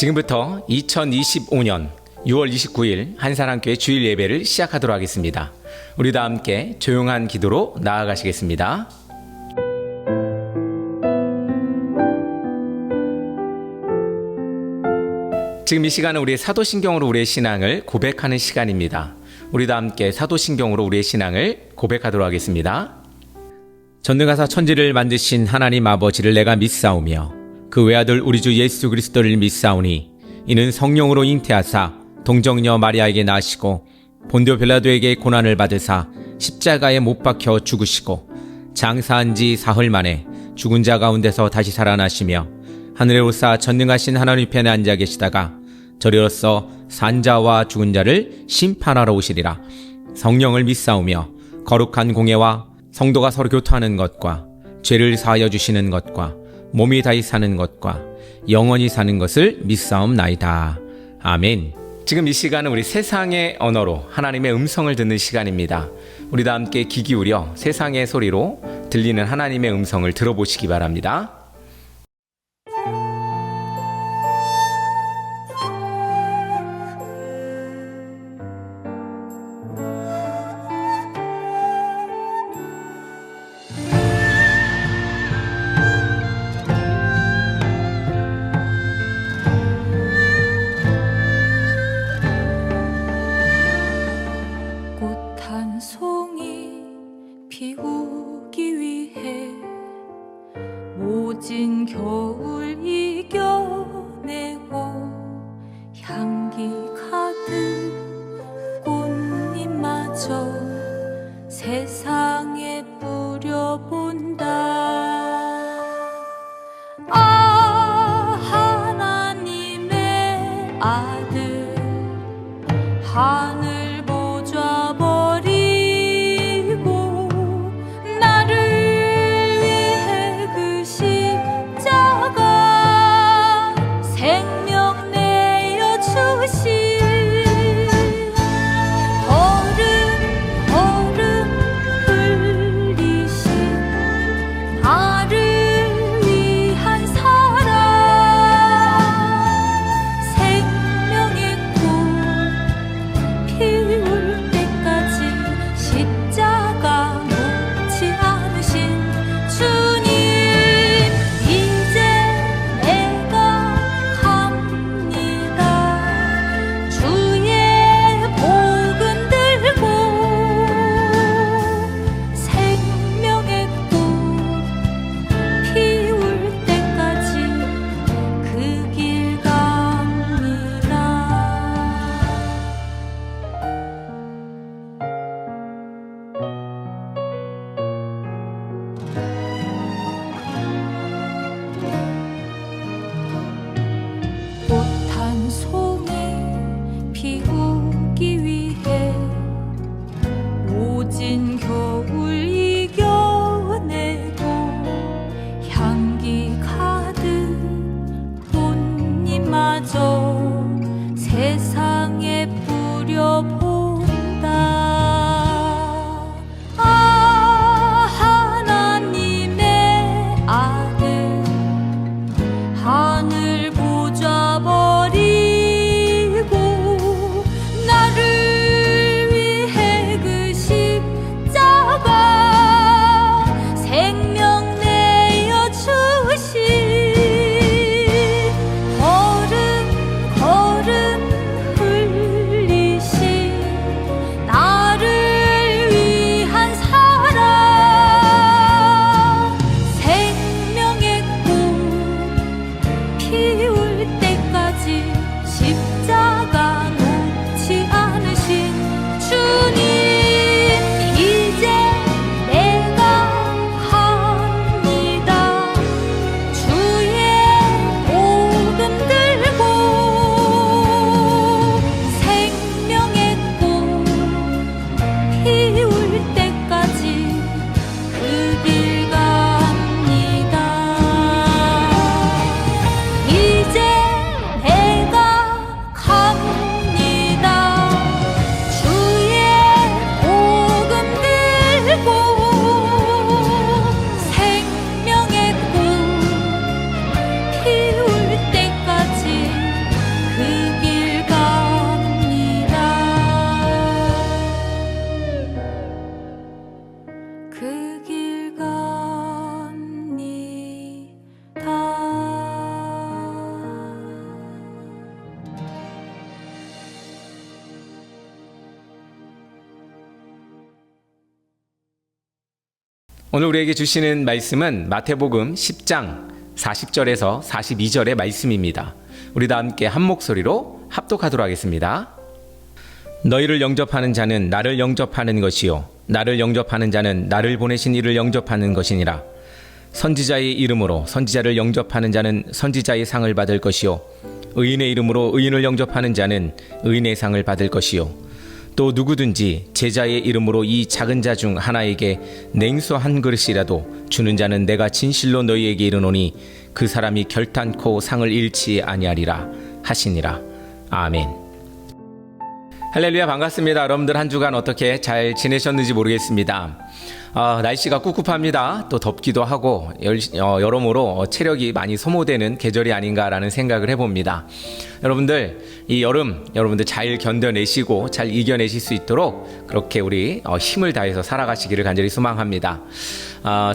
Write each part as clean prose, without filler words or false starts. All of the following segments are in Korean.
지금부터 2025년 6월 29일 한산한교회 주일 예배를 시작하도록 하겠습니다. 우리 다 함께 조용한 기도로 나아가시겠습니다. 지금 이 시간은 우리의 사도신경으로 우리의 신앙을 고백하는 시간입니다. 우리 다 함께 사도신경으로 우리의 신앙을 고백하도록 하겠습니다. 전능하사 천지를 만드신 하나님 아버지를 내가 믿사오며 그 외아들 우리 주 예수 그리스도를 믿사오니 이는 성령으로 잉태하사 동정녀 마리아에게 나시고 본디오 빌라도에게 고난을 받으사 십자가에 못 박혀 죽으시고 장사한 지 사흘 만에 죽은 자 가운데서 다시 살아나시며 하늘에 오르사 전능하신 하나님 편에 앉아 계시다가 저리로서 산자와 죽은 자를 심판하러 오시리라. 성령을 믿사오며 거룩한 공예와 성도가 서로 교토하는 것과 죄를 사하여 주시는 것과 몸이 다시 사는 것과 영원히 사는 것을 믿사옵나이다. 아멘. 지금 이 시간은 우리 세상의 언어로 하나님의 음성을 듣는 시간입니다. 우리 다 함께 귀 기울여 세상의 소리로 들리는 하나님의 음성을 들어보시기 바랍니다. 피우기 위해 모진 겨울 이겨내고 향기 가득 꽃잎마저 세상에 뿌려본다. 아, 하나님의 아들 하늘 생명 오늘 우리에게 주시는 말씀은 마태복음 10장 40절에서 42절의 말씀입니다. 우리 다 함께 한 목소리로 합독하도록 하겠습니다. 너희를 영접하는 자는 나를 영접하는 것이요 나를 영접하는 자는 나를 보내신 이를 영접하는 것이니라. 선지자의 이름으로 선지자를 영접하는 자는 선지자의 상을 받을 것이요 의인의 이름으로 의인을 영접하는 자는 의인의 상을 받을 것이요 또 누구든지 제자의 이름으로 이 작은 자 중 하나에게 냉수 한 그릇이라도 주는 자는 내가 진실로 너희에게 이르노니 그 사람이 결탄코 상을 잃지 아니하리라 하시니라. 아멘. 할렐루야, 반갑습니다. 여러분들 한 주간 어떻게 잘 지내셨는지 모르겠습니다. 날씨가 꿉꿉합니다. 또 덥기도 하고 여러모로 체력이 많이 소모되는 계절이 아닌가라는 생각을 해봅니다. 여러분들 이 여름 여러분들 잘 견뎌내시고 잘 이겨내실 수 있도록 그렇게 우리 힘을 다해서 살아가시기를 간절히 소망합니다.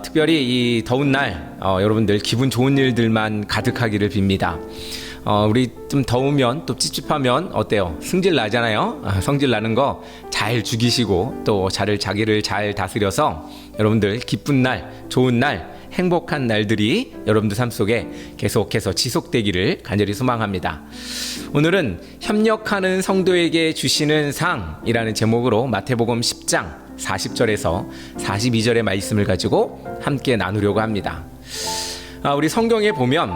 특별히 이 더운 날 여러분들 기분 좋은 일들만 가득하기를 빕니다. 우리 좀 더우면 또 찝찝하면 어때요? 승질 나잖아요. 성질 나는 거 잘 죽이시고 또 자기를 잘 다스려서 여러분들 기쁜 날, 좋은 날, 행복한 날들이 여러분들 삶 속에 계속해서 지속되기를 간절히 소망합니다. 오늘은 협력하는 성도에게 주시는 상이라는 제목으로 마태복음 10장 40절에서 42절의 말씀을 가지고 함께 나누려고 합니다. 우리 성경에 보면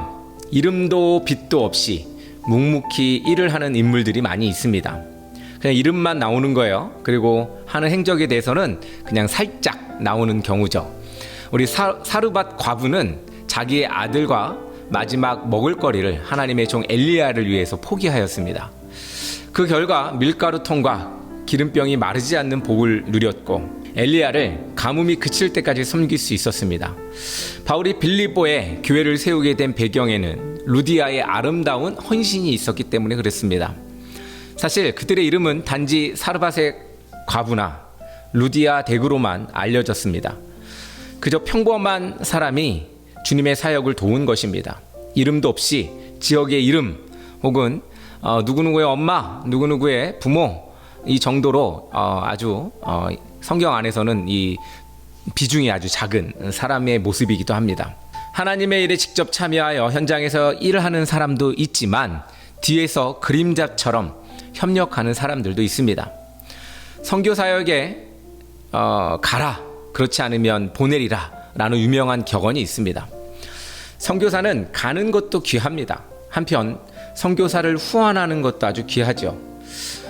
이름도 빛도 없이 묵묵히 일을 하는 인물들이 많이 있습니다. 그냥 이름만 나오는 거예요. 그리고 하는 행적에 대해서는 그냥 살짝 나오는 경우죠. 우리 사르밧 과부는 자기의 아들과 마지막 먹을거리를 하나님의 종 엘리야를 위해서 포기하였습니다. 그 결과 밀가루통과 기름병이 마르지 않는 복을 누렸고 엘리야를 가뭄이 그칠 때까지 섬길 수 있었습니다. 바울이 빌립보에 교회를 세우게 된 배경에는 루디아의 아름다운 헌신이 있었기 때문에 그랬습니다. 사실 그들의 이름은 단지 사르밧의 과부나 루디아 댁으로만 알려졌습니다. 그저 평범한 사람이 주님의 사역을 도운 것입니다. 이름도 없이 지역의 이름 혹은 누구누구의 엄마, 누구누구의 부모 이 정도로 아주 성경 안에서는 이 비중이 아주 작은 사람의 모습이기도 합니다. 하나님의 일에 직접 참여하여 현장에서 일을 하는 사람도 있지만 뒤에서 그림자처럼 협력하는 사람들도 있습니다. 선교사역에 가라, 그렇지 않으면 보내리라 라는 유명한 격언이 있습니다. 선교사는 가는 것도 귀합니다. 한편 선교사를 후원하는 것도 아주 귀하죠.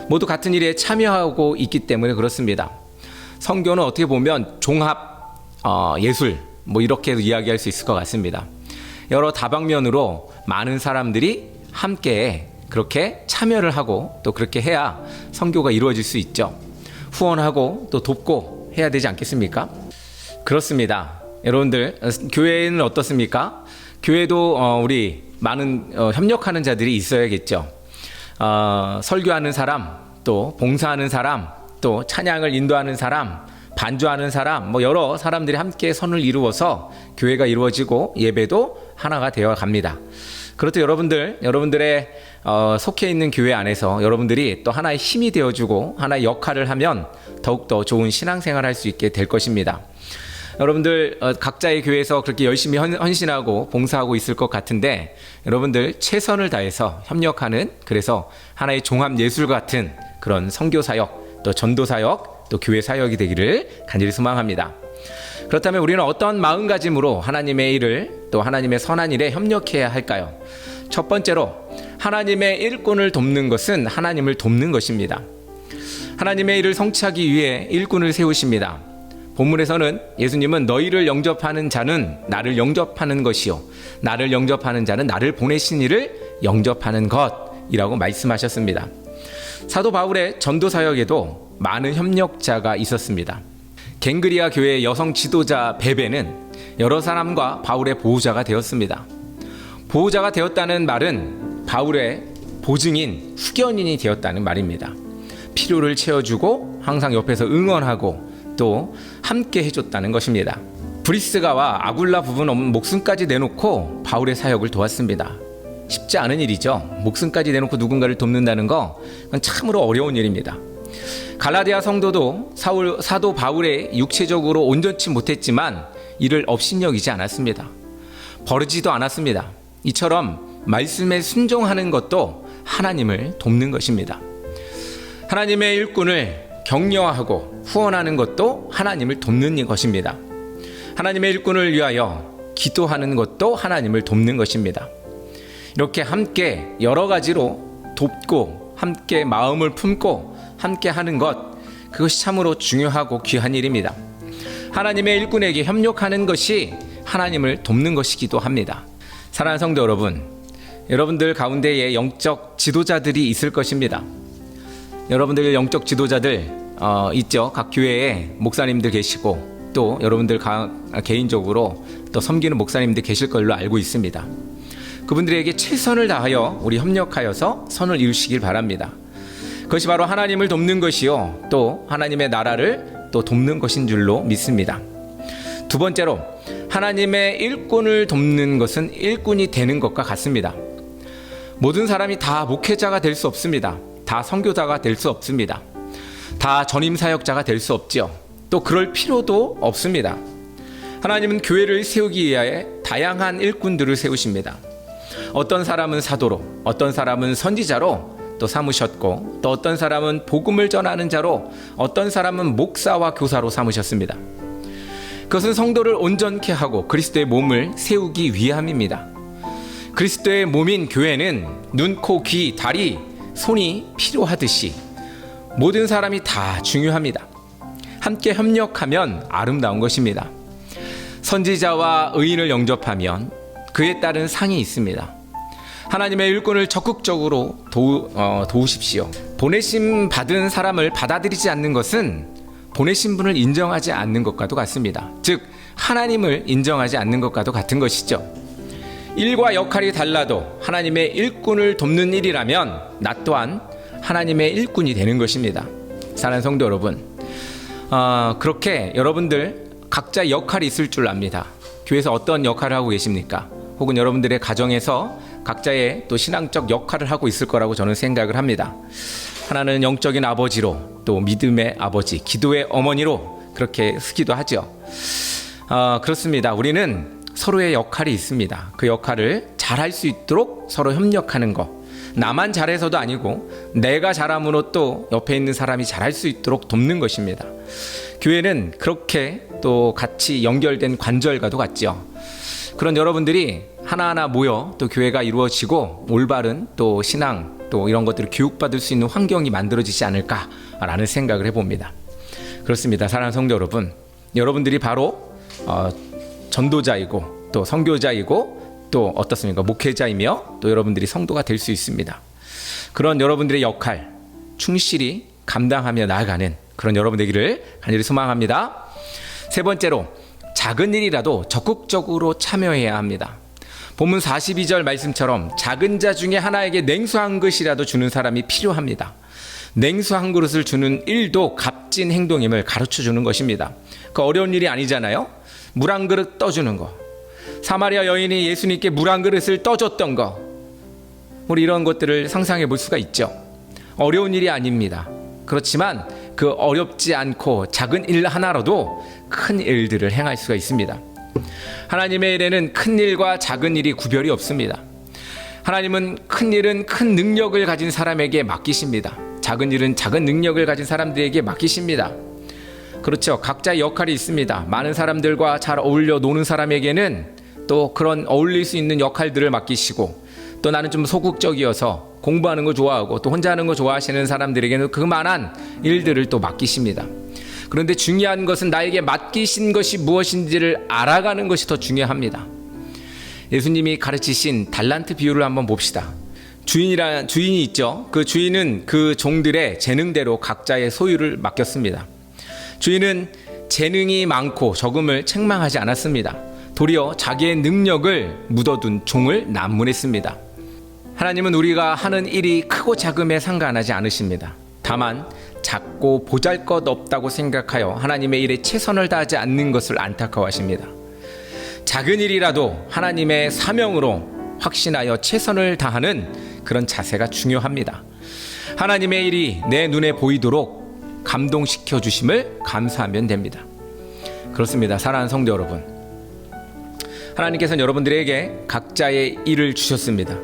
모두 같은 일에 참여하고 있기 때문에 그렇습니다. 선교는 어떻게 보면 종합 예술 이렇게 이야기할 수 있을 것 같습니다. 여러 다방면으로 많은 사람들이 함께 그렇게 참여를 하고 또 그렇게 해야 선교가 이루어질 수 있죠. 후원하고 또 돕고 해야 되지 않겠습니까? 그렇습니다. 여러분들 교회는 어떻습니까? 교회도 우리 많은 협력하는 자들이 있어야겠죠. 설교하는 사람, 또 봉사하는 사람, 또 찬양을 인도하는 사람, 반주하는 사람, 여러 사람들이 함께 선을 이루어서 교회가 이루어지고 예배도 하나가 되어 갑니다. 그렇듯 여러분들의 속해 있는 교회 안에서 여러분들이 또 하나의 힘이 되어주고 하나의 역할을 하면 더욱더 좋은 신앙생활을 할 수 있게 될 것입니다. 여러분들 각자의 교회에서 그렇게 열심히 헌신하고 봉사하고 있을 것 같은데 여러분들 최선을 다해서 협력하는 그래서 하나의 종합 예술 같은 그런 선교사역 또 전도사역 또 교회 사역이 되기를 간절히 소망합니다. 그렇다면 우리는 어떤 마음가짐으로 하나님의 일을 또 하나님의 선한 일에 협력해야 할까요? 첫 번째로 하나님의 일꾼을 돕는 것은 하나님을 돕는 것입니다. 하나님의 일을 성취하기 위해 일꾼을 세우십니다. 본문에서는 예수님은 너희를 영접하는 자는 나를 영접하는 것이요 나를 영접하는 자는 나를 보내신 이를 영접하는 것이라고 말씀하셨습니다. 사도 바울의 전도사역에도 많은 협력자가 있었습니다. 갱그리아 교회의 여성 지도자 베베는 여러 사람과 바울의 보호자가 되었습니다. 보호자가 되었다는 말은 바울의 보증인 후견인이 되었다는 말입니다. 필요를 채워주고 항상 옆에서 응원하고 또 함께 해줬다는 것입니다. 브리스가와 아굴라 부부는 목숨까지 내놓고 바울의 사역을 도왔습니다. 쉽지 않은 일이죠. 목숨까지 내놓고 누군가를 돕는다는 건 참으로 어려운 일입니다. 갈라디아 성도도 사도 바울의 육체적으로 온전치 못했지만 이를 업신여기지 않았습니다. 버리지도 않았습니다. 이처럼 말씀에 순종하는 것도 하나님을 돕는 것입니다. 하나님의 일꾼을 격려하고 후원하는 것도 하나님을 돕는 것입니다. 하나님의 일꾼을 위하여 기도하는 것도 하나님을 돕는 것입니다. 이렇게 함께 여러 가지로 돕고 함께 마음을 품고 함께 하는 것, 그것이 참으로 중요하고 귀한 일입니다. 하나님의 일꾼에게 협력하는 것이 하나님을 돕는 것이기도 합니다. 사랑하는 성도 여러분, 여러분들 가운데에 영적 지도자들이 있을 것입니다. 여러분들 영적 지도자들 있죠. 각 교회에 목사님들 계시고 또 여러분들 개인적으로 또 섬기는 목사님들 계실 걸로 알고 있습니다. 그분들에게 최선을 다하여 우리 협력하여서 선을 이루시길 바랍니다. 그것이 바로 하나님을 돕는 것이요 또 하나님의 나라를 또 돕는 것인 줄로 믿습니다. 두 번째로, 하나님의 일꾼을 돕는 것은 일꾼이 되는 것과 같습니다. 모든 사람이 다 목회자가 될 수 없습니다. 다 선교사가 될 수 없습니다. 다 전임 사역자가 될 수 없죠. 또 그럴 필요도 없습니다. 하나님은 교회를 세우기 위하여 다양한 일꾼들을 세우십니다. 어떤 사람은 사도로, 어떤 사람은 선지자로 또 삼으셨고, 또 어떤 사람은 복음을 전하는 자로, 어떤 사람은 목사와 교사로 삼으셨습니다. 그것은 성도를 온전케 하고 그리스도의 몸을 세우기 위함입니다. 그리스도의 몸인 교회는 눈, 코, 귀, 다리, 손이 필요하듯이 모든 사람이 다 중요합니다. 함께 협력하면 아름다운 것입니다. 선지자와 의인을 영접하면 그에 따른 상이 있습니다. 하나님의 일꾼을 적극적으로 도우십시오. 보내심 받은 사람을 받아들이지 않는 것은 보내신 분을 인정하지 않는 것과도 같습니다. 즉 하나님을 인정하지 않는 것과도 같은 것이죠. 일과 역할이 달라도 하나님의 일꾼을 돕는 일이라면 나 또한 하나님의 일꾼이 되는 것입니다. 사랑하는 성도 여러분, 그렇게 여러분들 각자 역할이 있을 줄 압니다. 교회에서 어떤 역할을 하고 계십니까? 혹은 여러분들의 가정에서 각자의 또 신앙적 역할을 하고 있을 거라고 저는 생각을 합니다. 하나는 영적인 아버지로, 또 믿음의 아버지, 기도의 어머니로 그렇게 쓰기도 하죠. 그렇습니다. 우리는 서로의 역할이 있습니다. 그 역할을 잘할 수 있도록 서로 협력하는 것. 나만 잘해서도 아니고 내가 잘함으로 또 옆에 있는 사람이 잘할 수 있도록 돕는 것입니다. 교회는 그렇게 또 같이 연결된 관절과도 같죠. 그런 여러분들이 하나하나 모여 또 교회가 이루어지고 올바른 또 신앙 또 이런 것들을 교육받을 수 있는 환경이 만들어지지 않을까라는 생각을 해봅니다. 그렇습니다. 사랑하는 성도 여러분, 여러분들이 바로 전도자이고 또 선교자이고 또 어떻습니까? 목회자이며 또 여러분들이 성도가 될 수 있습니다. 그런 여러분들의 역할 충실히 감당하며 나아가는 그런 여러분 되기를 간절히 소망합니다. 세 번째로, 작은 일이라도 적극적으로 참여해야 합니다. 본문 42절 말씀처럼 작은 자 중에 하나에게 냉수 한 그릇이라도 주는 사람이 필요합니다. 냉수 한 그릇을 주는 일도 값진 행동임을 가르쳐 주는 것입니다. 그 어려운 일이 아니잖아요. 물 한 그릇 떠주는 거, 사마리아 여인이 예수님께 물 한 그릇을 떠줬던 거, 우리 이런 것들을 상상해 볼 수가 있죠. 어려운 일이 아닙니다. 그렇지만 그 어렵지 않고 작은 일 하나로도 큰 일들을 행할 수가 있습니다. 하나님의 일에는 큰 일과 작은 일이 구별이 없습니다. 하나님은 큰 일은 큰 능력을 가진 사람에게 맡기십니다. 작은 일은 작은 능력을 가진 사람들에게 맡기십니다. 그렇죠. 각자의 역할이 있습니다. 많은 사람들과 잘 어울려 노는 사람에게는 또 그런 어울릴 수 있는 역할들을 맡기시고, 또 나는 좀 소극적이어서 공부하는 거 좋아하고 또 혼자 하는 거 좋아하시는 사람들에게는 그만한 일들을 또 맡기십니다. 그런데 중요한 것은 나에게 맡기신 것이 무엇인지를 알아가는 것이 더 중요합니다. 예수님이 가르치신 달란트 비유를 한번 봅시다. 주인이 있죠. 그 주인은 그 종들의 재능대로 각자의 소유를 맡겼습니다. 주인은 재능이 많고 적음을 책망하지 않았습니다. 도리어 자기의 능력을 묻어둔 종을 난문했습니다. 하나님은 우리가 하는 일이 크고 작음에 상관하지 않으십니다. 다만 작고 보잘것없다고 생각하여 하나님의 일에 최선을 다하지 않는 것을 안타까워하십니다. 작은 일이라도 하나님의 사명으로 확신하여 최선을 다하는 그런 자세가 중요합니다. 하나님의 일이 내 눈에 보이도록 감동시켜 주심을 감사하면 됩니다. 그렇습니다. 사랑하는 성도 여러분, 하나님께서는 여러분들에게 각자의 일을 주셨습니다.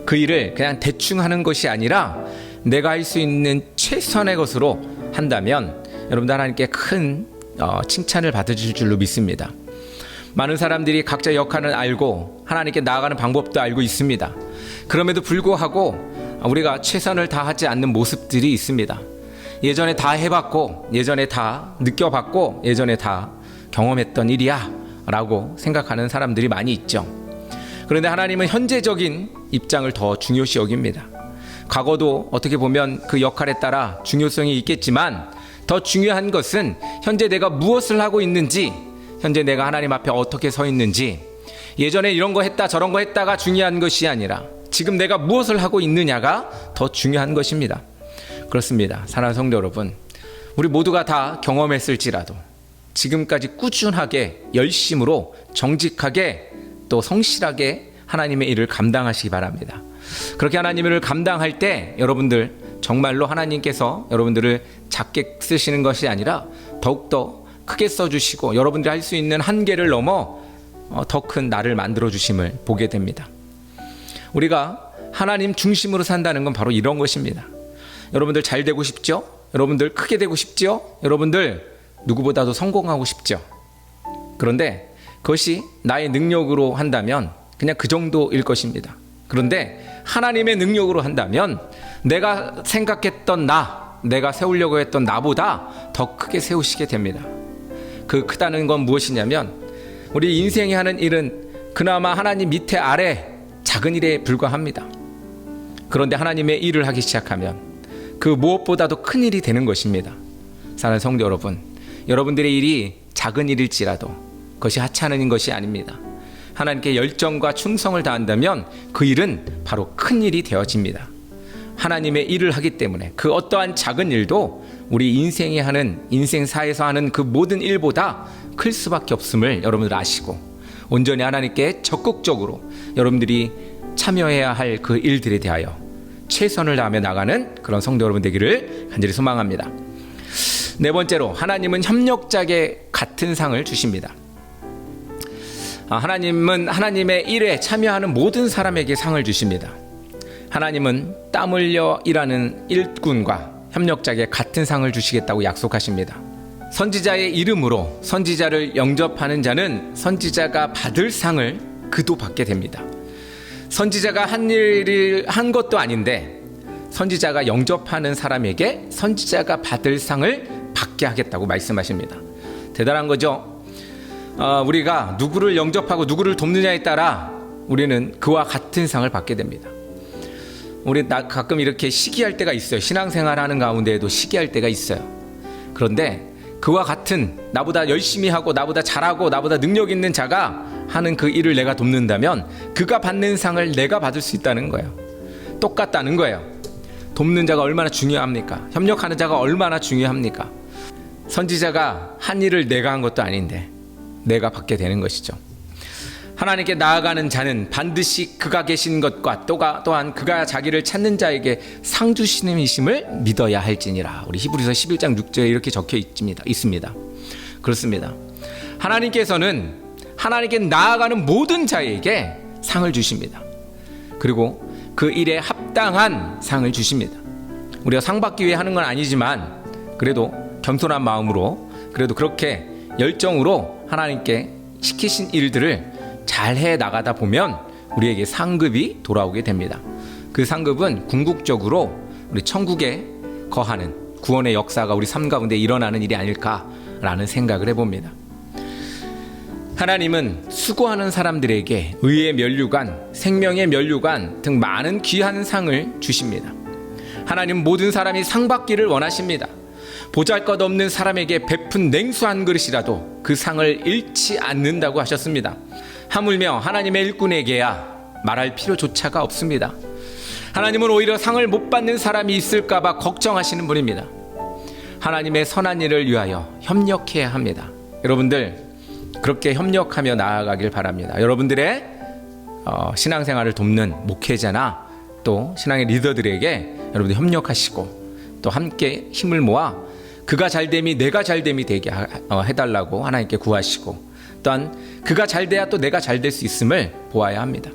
그 일을 그냥 대충 하는 것이 아니라 내가 할 수 있는 최선의 것으로 한다면 여러분들 하나님께 큰 칭찬을 받으실 줄로 믿습니다. 많은 사람들이 각자 역할을 알고 하나님께 나아가는 방법도 알고 있습니다. 그럼에도 불구하고 우리가 최선을 다하지 않는 모습들이 있습니다. 예전에 다 해봤고, 예전에 다 느껴봤고, 예전에 다 경험했던 일이야 라고 생각하는 사람들이 많이 있죠. 그런데 하나님은 현재적인 입장을 더 중요시 여깁니다. 과거도 어떻게 보면 그 역할에 따라 중요성이 있겠지만 더 중요한 것은 현재 내가 무엇을 하고 있는지, 현재 내가 하나님 앞에 어떻게 서 있는지, 예전에 이런 거 했다 저런 거 했다가 중요한 것이 아니라 지금 내가 무엇을 하고 있느냐가 더 중요한 것입니다. 그렇습니다. 사랑하는 성도 여러분, 우리 모두가 다 경험했을지라도 지금까지 꾸준하게 열심으로 정직하게 또 성실하게 하나님의 일을 감당하시기 바랍니다. 그렇게 하나님의 일을 감당할 때 여러분들 정말로 하나님께서 여러분들을 작게 쓰시는 것이 아니라 더욱더 크게 써주시고 여러분들이 할 수 있는 한계를 넘어 더 큰 나를 만들어주심을 보게 됩니다. 우리가 하나님 중심으로 산다는 건 바로 이런 것입니다. 여러분들 잘 되고 싶죠? 여러분들 크게 되고 싶죠? 여러분들 누구보다도 성공하고 싶죠? 그런데 그것이 나의 능력으로 한다면 그냥 그 정도일 것입니다. 그런데 하나님의 능력으로 한다면 내가 생각했던 내가 세우려고 했던 나보다 더 크게 세우시게 됩니다. 그 크다는 건 무엇이냐면 우리 인생이 하는 일은 그나마 하나님 밑에 아래 작은 일에 불과합니다. 그런데 하나님의 일을 하기 시작하면 그 무엇보다도 큰 일이 되는 것입니다. 사랑하는 성도 여러분, 여러분들의 일이 작은 일일지라도 그것이 하찮은 것이 아닙니다. 하나님께 열정과 충성을 다한다면 그 일은 바로 큰 일이 되어집니다. 하나님의 일을 하기 때문에 그 어떠한 작은 일도 우리 인생이 하는, 인생사에서 하는 그 모든 일보다 클 수밖에 없음을 여러분들 아시고 온전히 하나님께 적극적으로 여러분들이 참여해야 할 그 일들에 대하여 최선을 다하며 나가는 그런 성도 여러분 되기를 간절히 소망합니다. 네 번째로, 하나님은 협력자에게 같은 상을 주십니다. 하나님은 하나님의 일에 참여하는 모든 사람에게 상을 주십니다. 하나님은 땀 흘려 일하는 일꾼과 협력자에게 같은 상을 주시겠다고 약속하십니다. 선지자의 이름으로 선지자를 영접하는 자는 선지자가 받을 상을 그도 받게 됩니다. 선지자가 한 일을 한 것도 아닌데 선지자가 영접하는 사람에게 선지자가 받을 상을 받게 하겠다고 말씀하십니다. 대단한 거죠. 우리가 누구를 영접하고 누구를 돕느냐에 따라 우리는 그와 같은 상을 받게 됩니다. 우리 가끔 이렇게 시기할 때가 있어요. 신앙생활하는 가운데에도 시기할 때가 있어요. 그런데 그와 같은, 나보다 열심히 하고 나보다 잘하고 나보다 능력 있는 자가 하는 그 일을 내가 돕는다면 그가 받는 상을 내가 받을 수 있다는 거예요. 똑같다는 거예요. 돕는 자가 얼마나 중요합니까? 협력하는 자가 얼마나 중요합니까? 선지자가 한 일을 내가 한 것도 아닌데 내가 받게 되는 것이죠. 하나님께 나아가는 자는 반드시 그가 계신 것과 또한 그가 자기를 찾는 자에게 상 주시는 이심을 믿어야 할지니라. 우리 히브리서 11장 6절에 이렇게 적혀 있습니다. 그렇습니다. 하나님께서는 하나님께 나아가는 모든 자에게 상을 주십니다. 그리고 그 일에 합당한 상을 주십니다. 우리가 상 받기 위해 하는 건 아니지만 그래도 겸손한 마음으로, 그래도 그렇게 열정으로 하나님께 시키신 일들을 잘 해 나가다 보면 우리에게 상급이 돌아오게 됩니다. 그 상급은 궁극적으로 우리 천국에 거하는 구원의 역사가 우리 삶 가운데 일어나는 일이 아닐까라는 생각을 해봅니다. 하나님은 수고하는 사람들에게 의의 면류관, 생명의 면류관 등 많은 귀한 상을 주십니다. 하나님은 모든 사람이 상 받기를 원하십니다. 보잘것없는 사람에게 베푼 냉수 한 그릇이라도 그 상을 잃지 않는다고 하셨습니다. 하물며 하나님의 일꾼에게야 말할 필요조차가 없습니다. 하나님은 오히려 상을 못 받는 사람이 있을까봐 걱정하시는 분입니다. 하나님의 선한 일을 위하여 협력해야 합니다. 여러분들 그렇게 협력하며 나아가길 바랍니다. 여러분들의 신앙생활을 돕는 목회자나 또 신앙의 리더들에게 여러분들 협력하시고 또 함께 힘을 모아 그가 잘됨이 내가 잘됨이 되게 해달라고 하나님께 구하시고, 또한 그가 잘 돼야 또 내가 잘 될 수 있음을 보아야 합니다.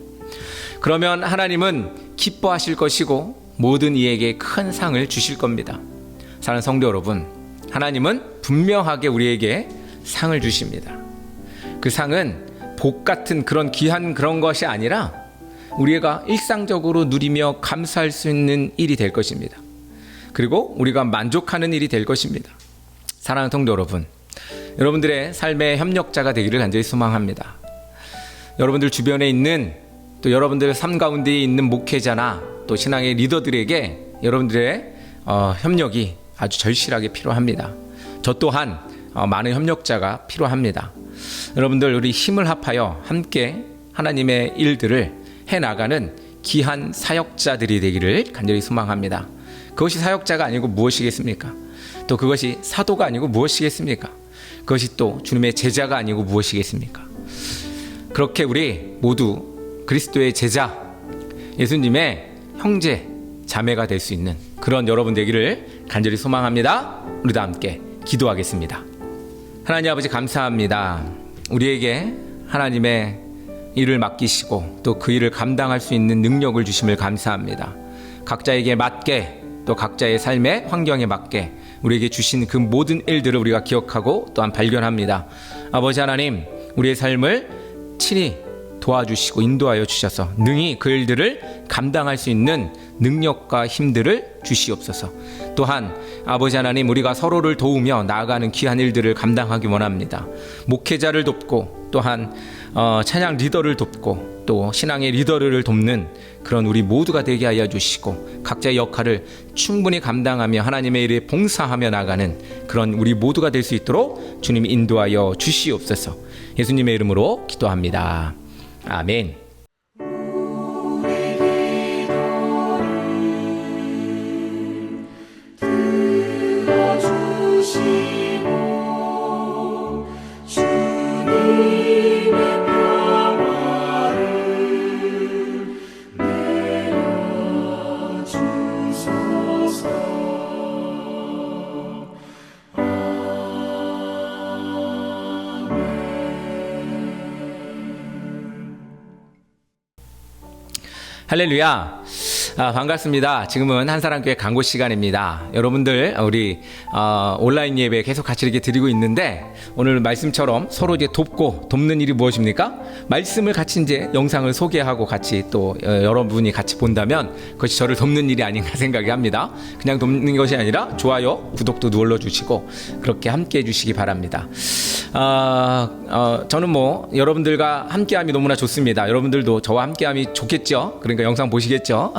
그러면 하나님은 기뻐하실 것이고 모든 이에게 큰 상을 주실 겁니다. 사랑하는 성도 여러분, 하나님은 분명하게 우리에게 상을 주십니다. 그 상은 복 같은 그런 귀한 그런 것이 아니라 우리가 일상적으로 누리며 감사할 수 있는 일이 될 것입니다. 그리고 우리가 만족하는 일이 될 것입니다. 사랑하는 성도 여러분, 여러분들의 삶의 협력자가 되기를 간절히 소망합니다. 여러분들 주변에 있는 또 여러분들의 삶 가운데 있는 목회자나 또 신앙의 리더들에게 여러분들의 협력이 아주 절실하게 필요합니다. 저 또한 많은 협력자가 필요합니다. 여러분들 우리 힘을 합하여 함께 하나님의 일들을 해나가는 귀한 사역자들이 되기를 간절히 소망합니다. 그것이 사역자가 아니고 무엇이겠습니까? 또 그것이 사도가 아니고 무엇이겠습니까? 그것이 또 주님의 제자가 아니고 무엇이겠습니까? 그렇게 우리 모두 그리스도의 제자, 예수님의 형제, 자매가 될 수 있는 그런 여러분 되기를 간절히 소망합니다. 우리도 함께 기도하겠습니다. 하나님 아버지 감사합니다. 우리에게 하나님의 일을 맡기시고 또 그 일을 감당할 수 있는 능력을 주심을 감사합니다. 각자에게 맞게 또 각자의 삶의 환경에 맞게 우리에게 주신 그 모든 일들을 우리가 기억하고 또한 발견합니다. 아버지 하나님, 우리의 삶을 친히 도와주시고 인도하여 주셔서 능히 그 일들을 감당할 수 있는 능력과 힘들을 주시옵소서. 또한 아버지 하나님, 우리가 서로를 도우며 나아가는 귀한 일들을 감당하기 원합니다. 목회자를 돕고 또한 찬양 리더를 돕고 또 신앙의 리더를 돕는 그런 우리 모두가 되게 하여 주시고 각자의 역할을 충분히 감당하며 하나님의 일에 봉사하며 나가는 그런 우리 모두가 될 수 있도록 주님이 인도하여 주시옵소서. 예수님의 이름으로 기도합니다. 아멘. 할렐루야. 반갑습니다. 지금은 한사람교회 강고 시간입니다. 여러분들 우리 온라인 예배 계속 같이 이렇게 드리고 있는데 오늘 말씀처럼 서로 이제 돕는 일이 무엇입니까? 말씀을 같이 이제 영상을 소개하고 같이 또 여러분이 같이 본다면 그것이 저를 돕는 일이 아닌가 생각이 합니다. 그냥 돕는 것이 아니라 좋아요, 구독도 눌러주시고 그렇게 함께 해주시기 바랍니다. 저는 여러분들과 함께함이 너무나 좋습니다. 여러분들도 저와 함께함이 좋겠죠? 그러니까 영상 보시겠죠?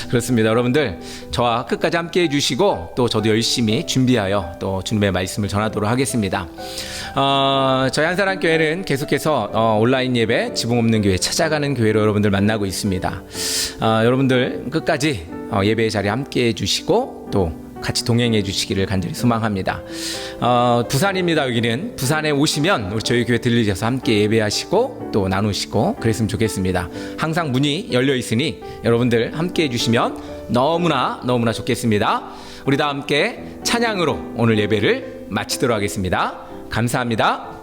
그렇습니다. 여러분들 저와 끝까지 함께 해주시고 또 저도 열심히 준비하여 또 주님의 말씀을 전하도록 하겠습니다. 저희 한사람교회는 계속해서 온라인 예배, 지붕 없는 교회, 찾아가는 교회로 여러분들 만나고 있습니다. 여러분들 끝까지 예배의 자리에 함께 해주시고 또 같이 동행해 주시기를 간절히 소망합니다. 부산입니다. 여기는 부산에 오시면 우리 저희 교회 들리셔서 함께 예배하시고 또 나누시고 그랬으면 좋겠습니다. 항상 문이 열려 있으니 여러분들 함께 해주시면 너무나 좋겠습니다. 우리 다 함께 찬양으로 오늘 예배를 마치도록 하겠습니다. 감사합니다.